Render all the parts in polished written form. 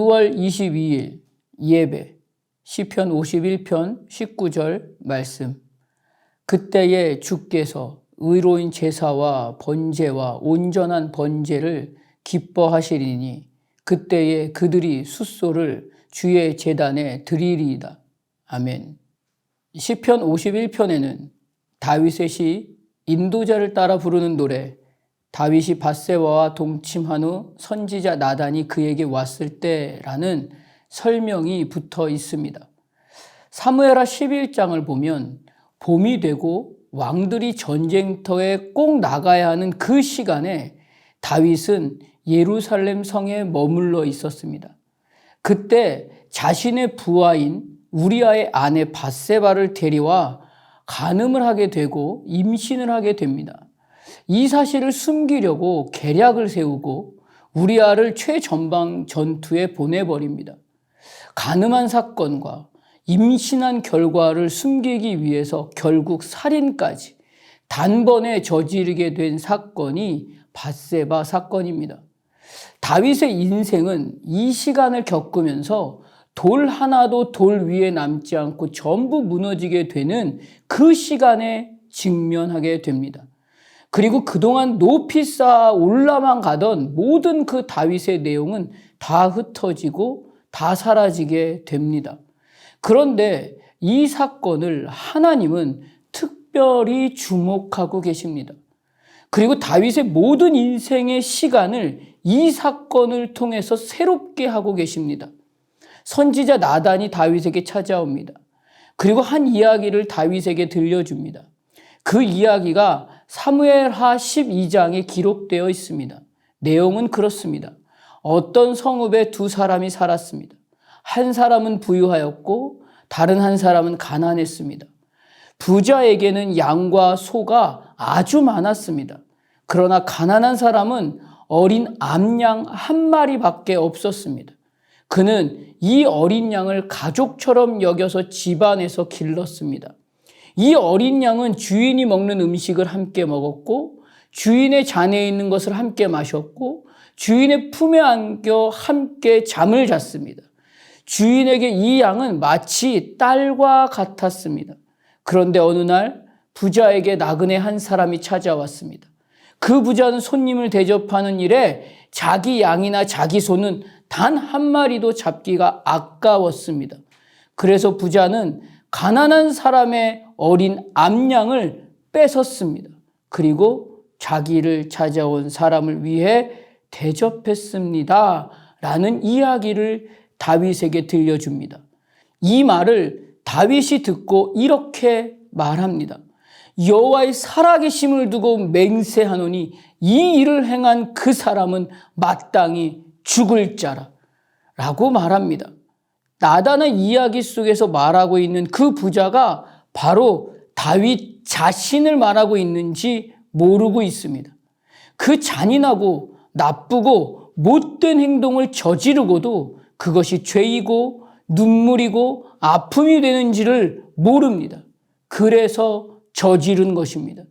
9월 22일 예배 시편 51편 19절 말씀. 그때에 주께서 의로운 제사와 번제와 온전한 번제를 기뻐하시리니 그때에 그들이 숫소를 주의 제단에 드리리이다. 아멘. 시편 51편에는 다윗의 시 인도자를 따라 부르는 노래, 다윗이 밧세바와 동침한 후 선지자 나단이 그에게 왔을 때라는 설명이 붙어 있습니다. 사무엘하 11장을 보면 봄이 되고 왕들이 전쟁터에 꼭 나가야 하는 그 시간에 다윗은 예루살렘 성에 머물러 있었습니다. 그때 자신의 부하인 우리아의 아내 밧세바를 데려와 간음을 하게 되고 임신을 하게 됩니다. 이 사실을 숨기려고 계략을 세우고 우리아를 최전방 전투에 보내버립니다. 간음한 사건과 임신한 결과를 숨기기 위해서 결국 살인까지 단번에 저지르게 된 사건이 밧세바 사건입니다. 다윗의 인생은 이 시간을 겪으면서 돌 하나도 돌 위에 남지 않고 전부 무너지게 되는 그 시간에 직면하게 됩니다. 그리고 그동안 높이 쌓아 올라만 가던 모든 그 다윗의 내용은 다 흩어지고 다 사라지게 됩니다. 그런데 이 사건을 하나님은 특별히 주목하고 계십니다. 그리고 다윗의 모든 인생의 시간을 이 사건을 통해서 새롭게 하고 계십니다. 선지자 나단이 다윗에게 찾아옵니다. 그리고 한 이야기를 다윗에게 들려줍니다. 그 이야기가 사무엘하 12장에 기록되어 있습니다. 내용은 그렇습니다. 어떤 성읍에 두 사람이 살았습니다. 한 사람은 부유하였고 다른 한 사람은 가난했습니다. 부자에게는 양과 소가 아주 많았습니다. 그러나 가난한 사람은 어린 암양 한 마리밖에 없었습니다. 그는 이 어린 양을 가족처럼 여겨서 집안에서 길렀습니다. 이 어린 양은 주인이 먹는 음식을 함께 먹었고 주인의 잔에 있는 것을 함께 마셨고 주인의 품에 안겨 함께 잠을 잤습니다. 주인에게 이 양은 마치 딸과 같았습니다. 그런데 어느 날 부자에게 나그네 한 사람이 찾아왔습니다. 그 부자는 손님을 대접하는 일에 자기 양이나 자기 소는 단 한 마리도 잡기가 아까웠습니다. 그래서 부자는 가난한 사람의 어린 암양을 뺏었습니다. 그리고 자기를 찾아온 사람을 위해 대접했습니다. 라는 이야기를 다윗에게 들려줍니다. 이 말을 다윗이 듣고 이렇게 말합니다. 여호와의 살아계심을 두고 맹세하노니 이 일을 행한 그 사람은 마땅히 죽을 자라 라고 말합니다. 나단의 이야기 속에서 말하고 있는 그 부자가 바로 다윗 자신을 말하고 있는지 모르고 있습니다. 그 잔인하고 나쁘고 못된 행동을 저지르고도 그것이 죄이고 눈물이고 아픔이 되는지를 모릅니다. 그래서 저지른 것입니다.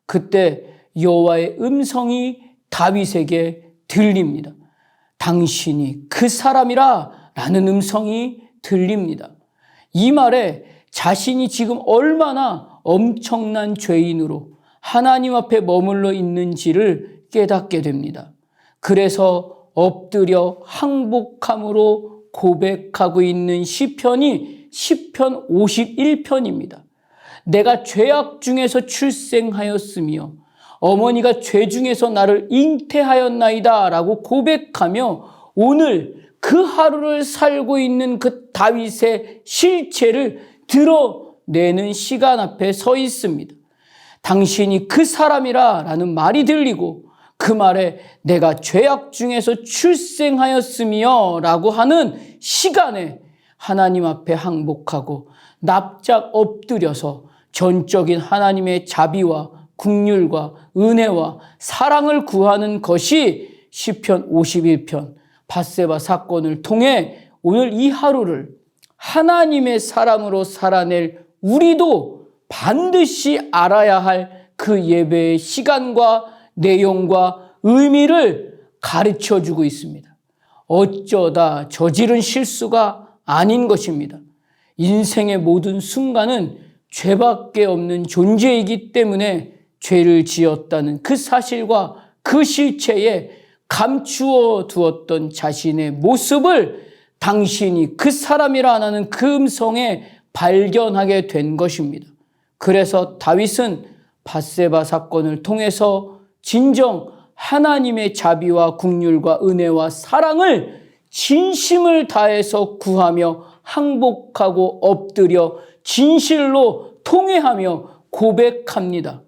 그때 여호와의 음성이 다윗에게 들립니다. 당신이 그 사람이라 라는 음성이 들립니다. 이 말에 자신이 지금 얼마나 엄청난 죄인으로 하나님 앞에 머물러 있는지를 깨닫게 됩니다. 그래서 엎드려 항복함으로 고백하고 있는 시편이 시편 51편입니다. 내가 죄악 중에서 출생하였으며 어머니가 죄 중에서 나를 잉태하였나이다 라고 고백하며 오늘 그 하루를 살고 있는 그 다윗의 실체를 드러내는 시간 앞에 서 있습니다. 당신이 그 사람이라 라는 말이 들리고 그 말에 내가 죄악 중에서 출생하였으며 라고 하는 시간에 하나님 앞에 항복하고 납작 엎드려서 전적인 하나님의 자비와 긍휼과 은혜와 사랑을 구하는 것이 시편 51편 밧세바 사건을 통해 오늘 이 하루를 하나님의 사람으로 살아낼 우리도 반드시 알아야 할 그 예배의 시간과 내용과 의미를 가르쳐주고 있습니다. 어쩌다 저지른 실수가 아닌 것입니다. 인생의 모든 순간은 죄밖에 없는 존재이기 때문에 죄를 지었다는 그 사실과 그 실체에 감추어 두었던 자신의 모습을 당신이 그 사람이라 하는 그 음성에 발견하게 된 것입니다. 그래서 다윗은 밧세바 사건을 통해서 진정 하나님의 자비와 긍휼과 은혜와 사랑을 진심을 다해서 구하며 항복하고 엎드려 진실로 통회하며 고백합니다.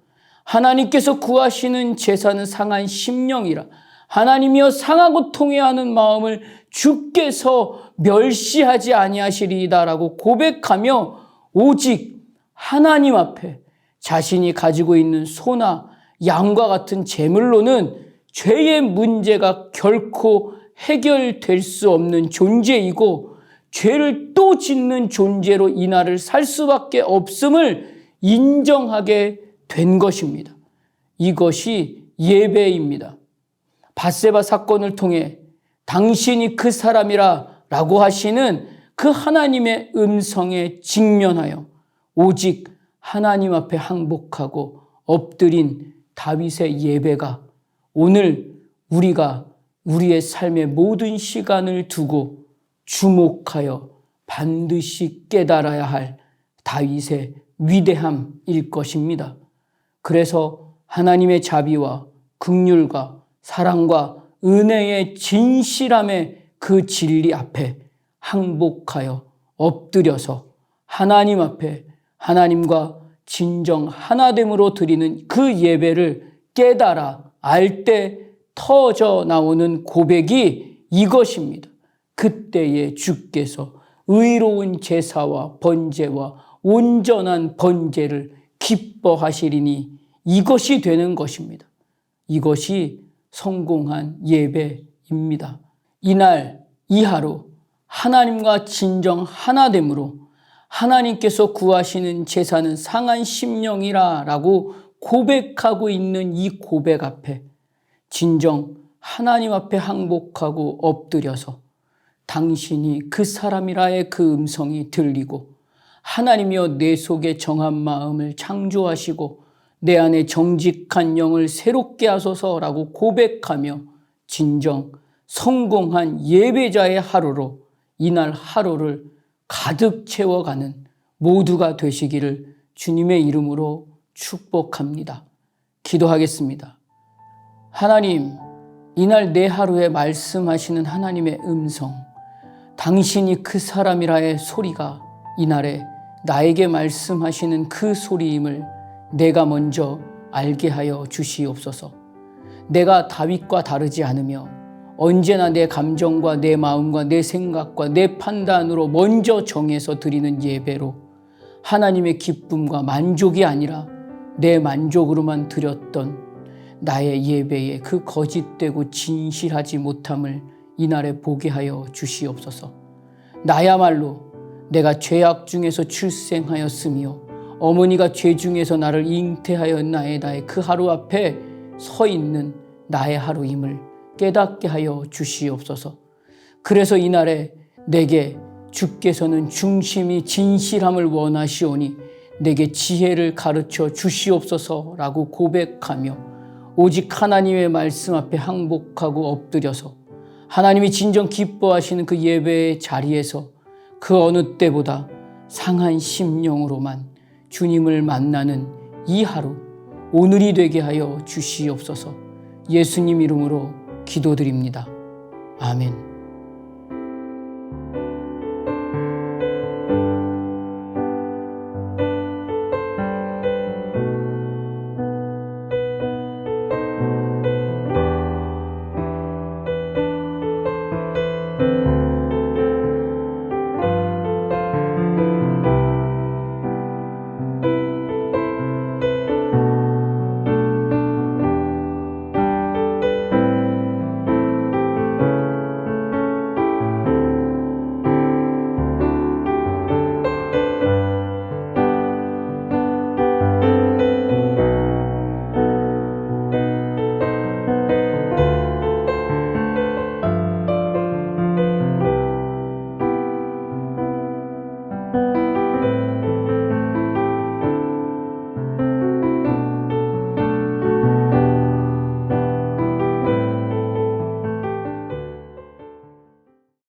하나님께서 구하시는 제사는 상한 심령이라. 하나님이여 상하고 통회하는 마음을 주께서 멸시하지 아니하시리이다라고 고백하며 오직 하나님 앞에 자신이 가지고 있는 소나 양과 같은 제물로는 죄의 문제가 결코 해결될 수 없는 존재이고 죄를 또 짓는 존재로 이날을 살 수밖에 없음을 인정하게 된 것입니다. 이것이 예배입니다. 밧세바 사건을 통해 당신이 그 사람이라 라고 하시는 그 하나님의 음성에 직면하여 오직 하나님 앞에 항복하고 엎드린 다윗의 예배가 오늘 우리가 우리의 삶의 모든 시간을 두고 주목하여 반드시 깨달아야 할 다윗의 위대함일 것입니다. 그래서 하나님의 자비와 긍휼과 사랑과 은혜의 진실함의 그 진리 앞에 항복하여 엎드려서 하나님 앞에 하나님과 진정 하나됨으로 드리는 그 예배를 깨달아 알 때 터져 나오는 고백이 이것입니다. 그때에 주께서 의로운 제사와 번제와 온전한 번제를 기뻐하시리니 이것이 되는 것입니다. 이것이 성공한 예배입니다. 이날 이 하루 하나님과 진정 하나됨으로 하나님께서 구하시는 제사는 상한 심령이라 라고 고백하고 있는 이 고백 앞에 진정 하나님 앞에 항복하고 엎드려서 당신이 그 사람이라의 그 음성이 들리고 하나님이여 내 속에 정한 마음을 창조하시고 내 안에 정직한 영을 새롭게 하소서라고 고백하며 진정 성공한 예배자의 하루로 이날 하루를 가득 채워가는 모두가 되시기를 주님의 이름으로 축복합니다. 기도하겠습니다. 하나님, 이날 내 하루에 말씀하시는 하나님의 음성, 당신이 그 사람이라의 소리가 이날에 나에게 말씀하시는 그 소리임을 내가 먼저 알게 하여 주시옵소서. 내가 다윗과 다르지 않으며 언제나 내 감정과 내 마음과 내 생각과 내 판단으로 먼저 정해서 드리는 예배로 하나님의 기쁨과 만족이 아니라 내 만족으로만 드렸던 나의 예배에 그 거짓되고 진실하지 못함을 이날에 보게 하여 주시옵소서. 나야말로 내가 죄악 중에서 출생하였으며 어머니가 죄 중에서 나를 잉태하였나이다의 그 하루 앞에 서 있는 나의 하루임을 깨닫게 하여 주시옵소서. 그래서 이날에 내게 주께서는 중심이 진실함을 원하시오니 내게 지혜를 가르쳐 주시옵소서라고 고백하며 오직 하나님의 말씀 앞에 항복하고 엎드려서 하나님이 진정 기뻐하시는 그 예배의 자리에서 그 어느 때보다 상한 심령으로만 주님을 만나는 이 하루 오늘이 되게 하여 주시옵소서. 예수님 이름으로 기도드립니다. 아멘.